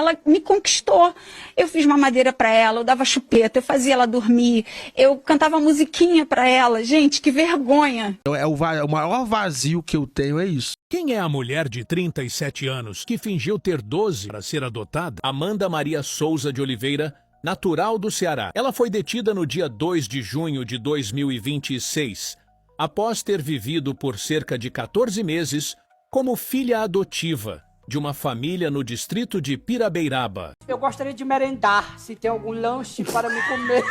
Ela me conquistou. Eu fiz mamadeira para ela, eu dava chupeta, eu fazia ela dormir, eu cantava musiquinha para ela. Gente, que vergonha. O maior vazio que eu tenho é isso. Quem é a mulher de 37 anos que fingiu ter 12 para ser adotada? Amanda Maria Souza de Oliveira, natural do Ceará. Ela foi detida no dia 2 de junho de 2026, após ter vivido por cerca de 14 meses como filha adotiva de uma família no distrito de Pirabeiraba. Eu gostaria de merendar, se tem algum lanche para me comer.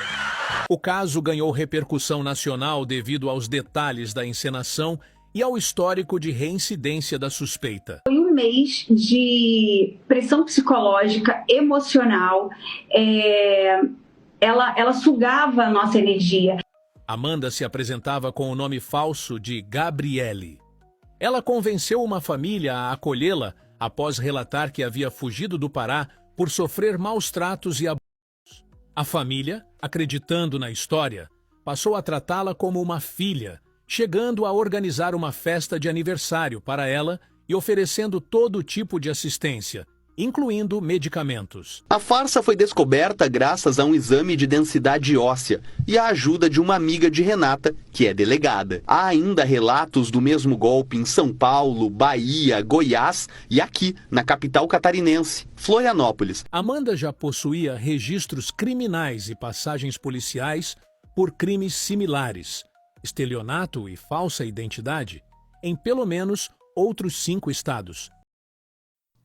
O caso ganhou repercussão nacional devido aos detalhes da encenação e ao histórico de reincidência da suspeita. Foi um mês de pressão psicológica, emocional, ela sugava a nossa energia. Amanda se apresentava com o nome falso de Gabriele. Ela convenceu uma família a acolhê-la após relatar que havia fugido do Pará por sofrer maus tratos e abusos. A família, acreditando na história, passou a tratá-la como uma filha, chegando a organizar uma festa de aniversário para ela e oferecendo todo tipo de assistência, incluindo medicamentos. A farsa foi descoberta graças a um exame de densidade óssea e à ajuda de uma amiga de Renata, que é delegada. Há ainda relatos do mesmo golpe em São Paulo, Bahia, Goiás e aqui, na capital catarinense, Florianópolis. Amanda já possuía registros criminais e passagens policiais por crimes similares, estelionato e falsa identidade, em pelo menos outros 5 estados.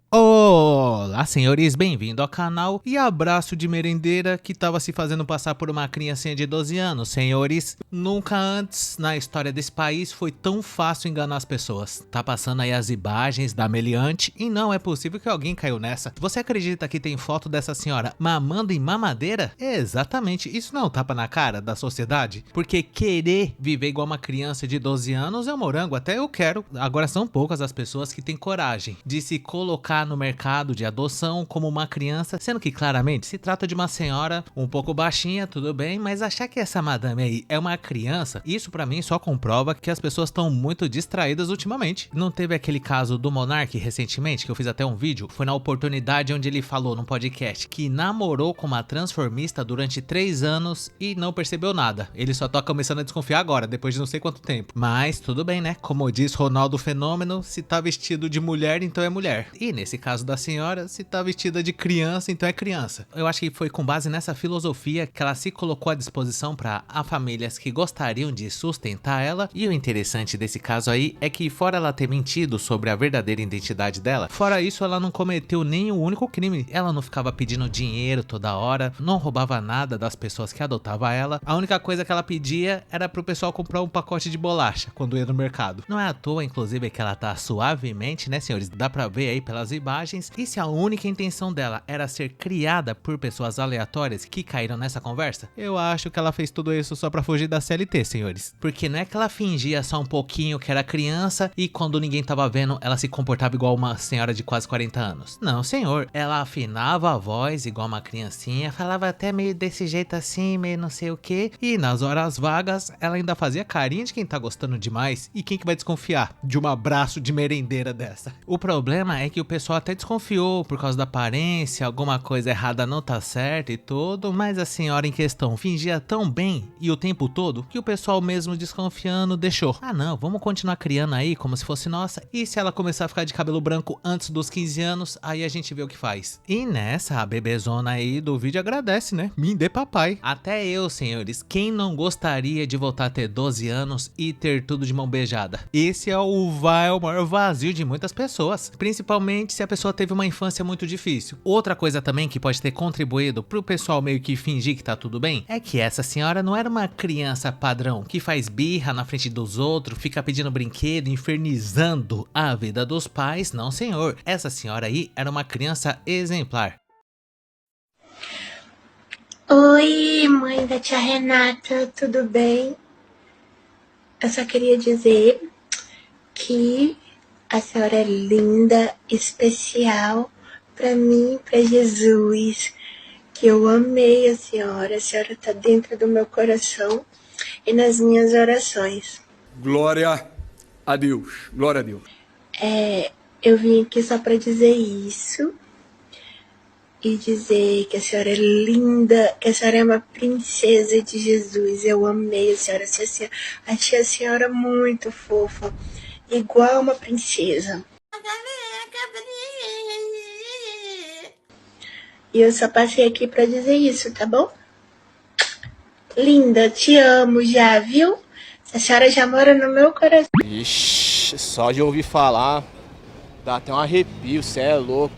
Olá, senhores, bem-vindo ao canal e abraço de merendeira que tava se fazendo passar por uma criancinha de 12 anos. Senhores, nunca antes na história desse país foi tão fácil enganar as pessoas. Tá passando aí as imagens da meliante e não é possível que alguém caiu nessa. Você acredita que tem foto dessa senhora mamando em mamadeira? Exatamente, isso não é um tapa na cara da sociedade? Porque querer viver igual uma criança de 12 anos é um morango, até eu quero. Agora são poucas as pessoas que têm coragem de se colocar no mercado de adoção como uma criança, sendo que claramente se trata de uma senhora um pouco baixinha, tudo bem, mas achar que essa madame aí é uma criança, isso pra mim só comprova que as pessoas estão muito distraídas ultimamente. Não teve aquele caso do Monark recentemente, que eu fiz até um vídeo, foi na oportunidade onde ele falou num podcast que namorou com uma transformista durante 3 anos e não percebeu nada. Ele só tá começando a desconfiar agora, depois de não sei quanto tempo. Mas tudo bem, né? Como diz Ronaldo Fenômeno, se tá vestido de mulher, então é mulher. E nesse caso da senhora, se tá vestida de criança, então é criança. Eu acho que foi com base nessa filosofia que ela se colocou à disposição para famílias que gostariam de sustentar ela. E o interessante desse caso aí é que, fora ela ter mentido sobre a verdadeira identidade dela, fora isso ela não cometeu nem o único crime. Ela não ficava pedindo dinheiro toda hora, não roubava nada das pessoas que adotavam ela. A única coisa que ela pedia era pro pessoal comprar um pacote de bolacha quando ia no mercado. Não é à toa, inclusive, que ela tá suavemente, né, senhores? Dá pra ver aí pelas imagens. E se a única intenção dela era ser criada por pessoas aleatórias que caíram nessa conversa, eu acho que ela fez tudo isso só pra fugir da CLT, senhores. Porque não é que ela fingia só um pouquinho que era criança e quando ninguém tava vendo, ela se comportava igual uma senhora de quase 40 anos. Não, senhor. Ela afinava a voz igual uma criancinha, falava até meio desse jeito assim, meio não sei o que. E nas horas vagas, ela ainda fazia carinha de quem tá gostando demais. E quem que vai desconfiar de um abraço de merendeira dessa? O problema é que o pessoal até desconfiou por causa da aparência, alguma coisa errada não tá certa e tudo, mas a senhora em questão fingia tão bem e o tempo todo que o pessoal mesmo desconfiando deixou. Ah não, vamos continuar criando aí como se fosse nossa, e se ela começar a ficar de cabelo branco antes dos 15 anos, aí a gente vê o que faz. E nessa, a bebezona aí do vídeo agradece, né? Me dê papai. Até eu, senhores, quem não gostaria de voltar a ter 12 anos e ter tudo de mão beijada? Esse é o maior vazio de muitas pessoas, principalmente se a pessoa teve uma infância muito difícil. Outra coisa também que pode ter contribuído pro pessoal meio que fingir que tá tudo bem, é que essa senhora não era uma criança padrão, que faz birra na frente dos outros, fica pedindo brinquedo, infernizando a vida dos pais, não senhor. Essa senhora aí era uma criança exemplar. Oi, mãe da tia Renata, tudo bem? Eu só queria dizer que a senhora é linda, especial para mim, para Jesus, que eu amei a senhora tá dentro do meu coração e nas minhas orações. Glória a Deus, glória a Deus. Eu vim aqui só para dizer isso, e dizer que a senhora é linda, que a senhora é uma princesa de Jesus. Eu amei a senhora, achei a senhora muito fofa, igual uma princesa. E eu só passei aqui pra dizer isso, tá bom? Linda, te amo já, viu? A senhora já mora no meu coração. Ixi, só de ouvir falar, dá até um arrepio, cê é louco.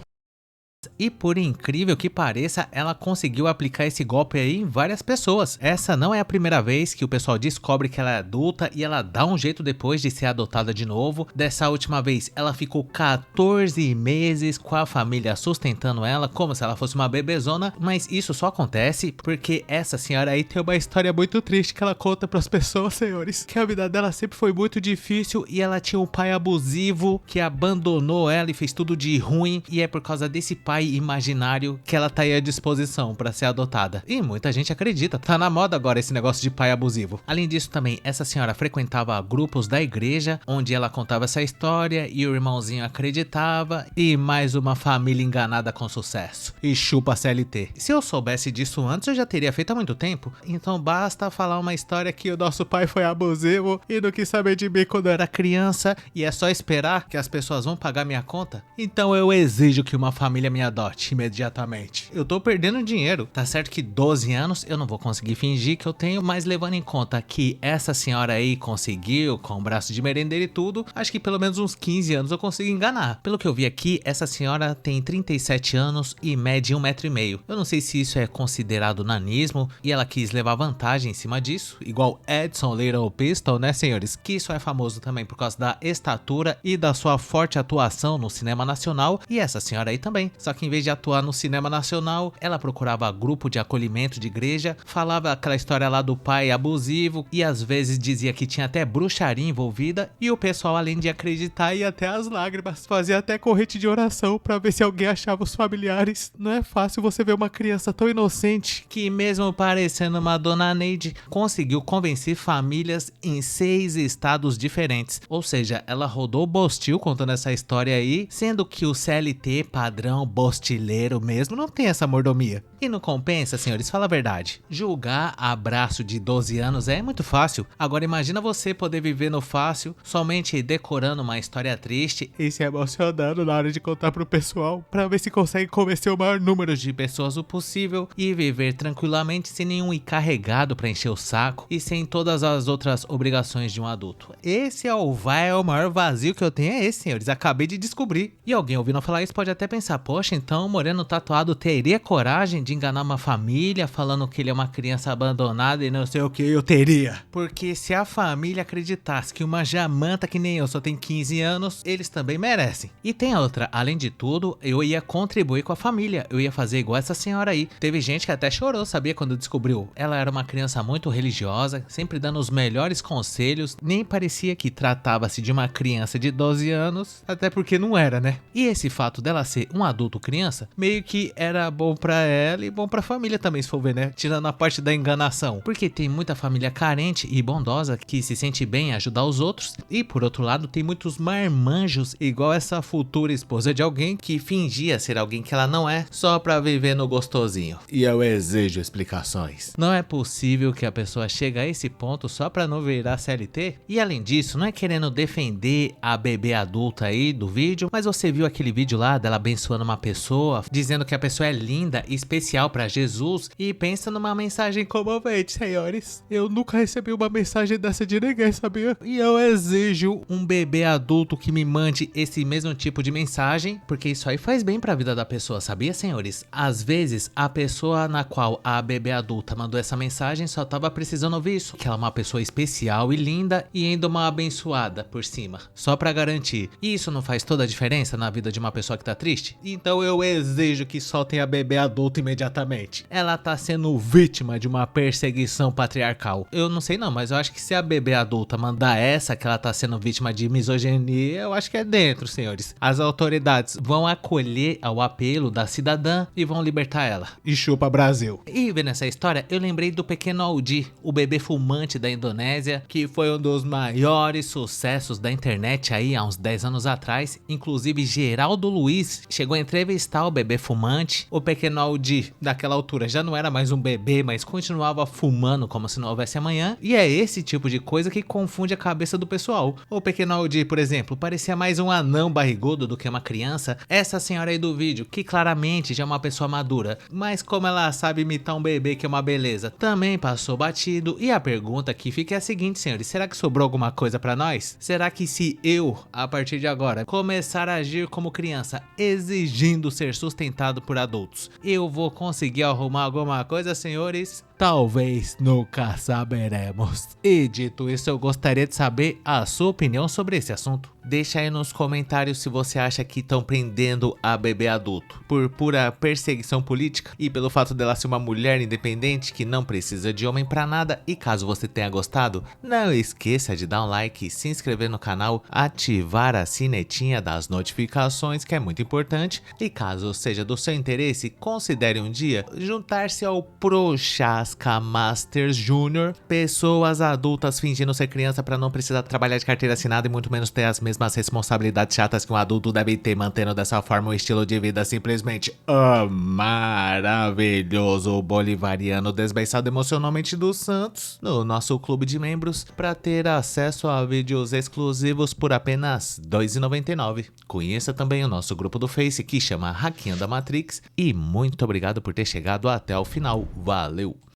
E por incrível que pareça, ela conseguiu aplicar esse golpe aí em várias pessoas. Essa não é a primeira vez que o pessoal descobre que ela é adulta e ela dá um jeito depois de ser adotada de novo. Dessa última vez, ela ficou 14 meses com a família sustentando ela como se ela fosse uma bebezona. Mas isso só acontece porque essa senhora aí tem uma história muito triste que ela conta para as pessoas, senhores. Que a vida dela sempre foi muito difícil e ela tinha um pai abusivo que abandonou ela e fez tudo de ruim. E é por causa desse pai imaginário que ela tá aí à disposição para ser adotada. E muita gente acredita, tá na moda agora esse negócio de pai abusivo. Além disso também, essa senhora frequentava grupos da igreja, onde ela contava essa história e o irmãozinho acreditava, e mais uma família enganada com sucesso. E chupa CLT. Se eu soubesse disso antes, eu já teria feito há muito tempo. Então basta falar uma história que o nosso pai foi abusivo e não quis saber de mim quando eu era criança, e é só esperar que as pessoas vão pagar minha conta. Então eu exijo que uma família me adote imediatamente. Eu tô perdendo dinheiro. Tá certo que 12 anos eu não vou conseguir fingir que eu tenho, mas levando em conta que essa senhora aí conseguiu com o braço de merendeira e tudo, acho que pelo menos uns 15 anos eu consigo enganar. Pelo que eu vi aqui, essa senhora tem 37 anos e mede 1,5 m. Eu não sei se isso é considerado nanismo e ela quis levar vantagem em cima disso, igual Edson Little Pistol, né, senhores? Que isso é famoso também por causa da estatura e da sua forte atuação no cinema nacional, e essa senhora aí também. Só que em vez de atuar no cinema nacional, ela procurava grupo de acolhimento de igreja, falava aquela história lá do pai abusivo e às vezes dizia que tinha até bruxaria envolvida, e o pessoal, além de acreditar, ia até as lágrimas, fazia até corrente de oração pra ver se alguém achava os familiares. Não é fácil você ver uma criança tão inocente que, mesmo parecendo uma dona Neide, conseguiu convencer famílias em 6 estados diferentes. Ou seja, ela rodou o Bostil contando essa história aí, sendo que o CLT padrão bostileiro mesmo não tem essa mordomia. E não compensa, senhores, fala a verdade. Julgar abraço de 12 anos é muito fácil. Agora imagina você poder viver no fácil, somente decorando uma história triste e se emocionando na hora de contar pro pessoal, pra ver se consegue convencer o maior número de pessoas o possível e viver tranquilamente sem nenhum encarregado pra encher o saco e sem todas as outras obrigações de um adulto. Esse é o maior vazio que eu tenho, é esse, senhores. Acabei de descobrir. E alguém ouvindo falar isso pode até pensar, poxa, então o moreno tatuado teria coragem de enganar uma família falando que ele é uma criança abandonada e não sei o que? Eu teria. Porque se a família acreditasse que uma jamanta que nem eu só tem 15 anos, eles também merecem. E tem outra, além de tudo, eu ia contribuir com a família, eu ia fazer igual essa senhora aí. Teve gente que até chorou, sabia, quando descobriu. Ela era uma criança muito religiosa, sempre dando os melhores conselhos, nem parecia que tratava-se de uma criança de 12 anos, até porque não era, né? E esse fato dela ser um adulto criança, meio que era bom pra ela e bom pra família também, se for ver, né? Tirando a parte da enganação. Porque tem muita família carente e bondosa que se sente bem em ajudar os outros. E por outro lado, tem muitos marmanjos, igual essa futura esposa de alguém que fingia ser alguém que ela não é, só pra viver no gostosinho. E eu exijo explicações. Não é possível que a pessoa chegue a esse ponto só pra não virar CLT? E além disso, não é querendo defender a bebê adulta aí do vídeo, mas você viu aquele vídeo lá dela abençoando uma pessoa, dizendo que a pessoa é linda e especial pra Jesus, e pensa numa mensagem comovente, senhores. Eu nunca recebi uma mensagem dessa de ninguém, sabia? E eu exijo um bebê adulto que me mande esse mesmo tipo de mensagem, porque isso aí faz bem pra vida da pessoa, sabia, senhores? Às vezes, a pessoa na qual a bebê adulta mandou essa mensagem só tava precisando ouvir isso, que ela é uma pessoa especial e linda e ainda uma abençoada por cima, só pra garantir. E isso não faz toda a diferença na vida de uma pessoa que tá triste? Então eu exijo que soltem a bebê adulta imediatamente. Ela tá sendo vítima de uma perseguição patriarcal. Eu não sei não, mas eu acho que se a bebê adulta mandar essa que ela tá sendo vítima de misoginia, eu acho que é dentro, senhores. As autoridades vão acolher ao apelo da cidadã e vão libertar ela. E chupa Brasil. E vendo essa história, eu lembrei do pequeno Aldi, o bebê fumante da Indonésia, que foi um dos maiores sucessos da internet aí há uns 10 anos atrás. Inclusive Geraldo Luiz chegou a entrevistar está o bebê fumante. O pequeno Aldi, daquela altura, já não era mais um bebê, mas continuava fumando como se não houvesse amanhã. E é esse tipo de coisa que confunde a cabeça do pessoal. O pequeno Aldi, por exemplo, parecia mais um anão barrigudo do que uma criança. Essa senhora aí do vídeo, que claramente já é uma pessoa madura, mas como ela sabe imitar um bebê que é uma beleza, também passou batido. E a pergunta que fica é a seguinte, senhores, será que sobrou alguma coisa pra nós? Será que se eu, a partir de agora, começar a agir como criança, exigindo ser sustentado por adultos, eu vou conseguir arrumar alguma coisa, senhores? Talvez nunca saberemos. E dito isso, eu gostaria de saber a sua opinião sobre esse assunto. Deixa aí nos comentários se você acha que estão prendendo a bebê adulto por pura perseguição política e pelo fato dela ser uma mulher independente que não precisa de homem pra nada. E caso você tenha gostado, não esqueça de dar um like, se inscrever no canal, ativar a sinetinha das notificações, que é muito importante. E caso seja do seu interesse, considere um dia juntar-se ao Prochasca Masters Jr. Pessoas adultas fingindo ser criança para não precisar trabalhar de carteira assinada e muito menos ter as mesmas responsabilidades chatas que um adulto deve ter, mantendo dessa forma um estilo de vida simplesmente maravilhoso, bolivariano, desbeiçado emocionalmente dos Santos, no nosso clube de membros, para ter acesso a vídeos exclusivos por apenas R$ 2,99. Conheça também o nosso grupo do Face, que chama Hackeando a Matrix, e muito obrigado por ter chegado até o final. Valeu!